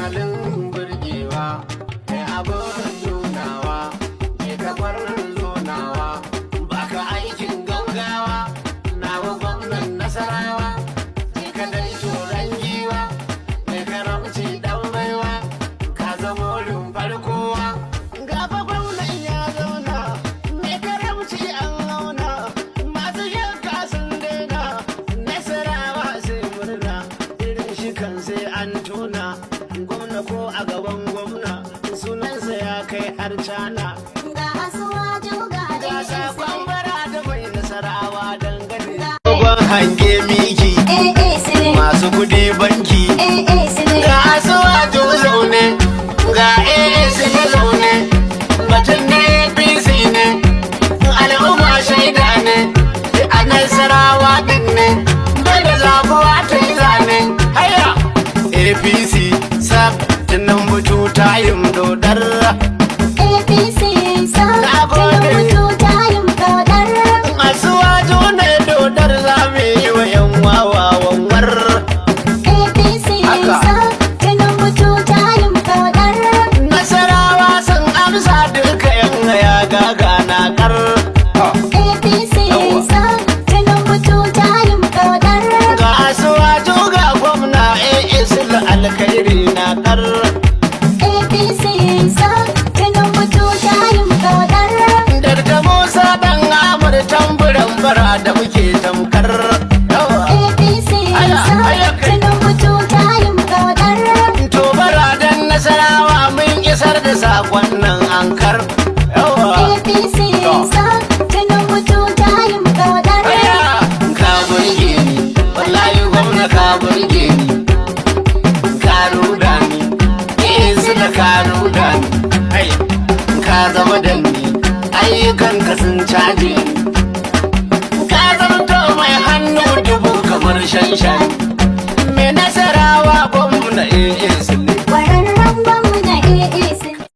halin burgewa kai abin nunawa ke kafar zonawa baka aikin gaugawa nawa gwamnan Nasarawa ke kadai turan giwa mai karamci dan baiwa ka zama rumfar kowa gaba gwamnan ya zauna mai karamci an launa masu yanka sun daina Nasarawa sai murna irin shi kan sai an tuna gwamna ko a gaban gwamna sunansa ya kai har cana Ga Asuwaju ga ga AAC. sakon bara da mai Nasarawa dangane dogon hange miki AAC ne. masu kudi banki AAC ne. ga Asuwaju zaune ga AAC na zaune batun na APC ne al'umma shaida ne a Nasarawa din ne dole zabuwa ta yi zane haya APC sab tunan butu tayin dodar APC sa. Na gode. Tinubu tayin dodar. Asuwaju ne dodar za mu yi wa 'yan wawawan war APC Haka. sa. Tinubu tayin dodar. Nasarawa sun amsa duka 'yan ya gaga na kar APC Yawwa. sa. Tinubu tayin dodar. ga Asuwaju ga gwamna AAC alkhairi na kar APC sa. Tinubu tayin dodar. Darta Musa dan Amur tamburan bara da muke tamkar yawa APC Aya, sa. aya kai. Tinubu tayin dodar. to bara dan Nasarawa mun isar da sakon nan ankar yawa APC sa. Tinubu tayin dodar. Aya, ka burge ni wallahi gwamna ka burge ni ka ruda ni suka ka ruda ni ai ka zama da ni ayyukan ka sun caje ni ka zamto mai hannu dubu kamar shanshan mai Nasarawa gwamna AAC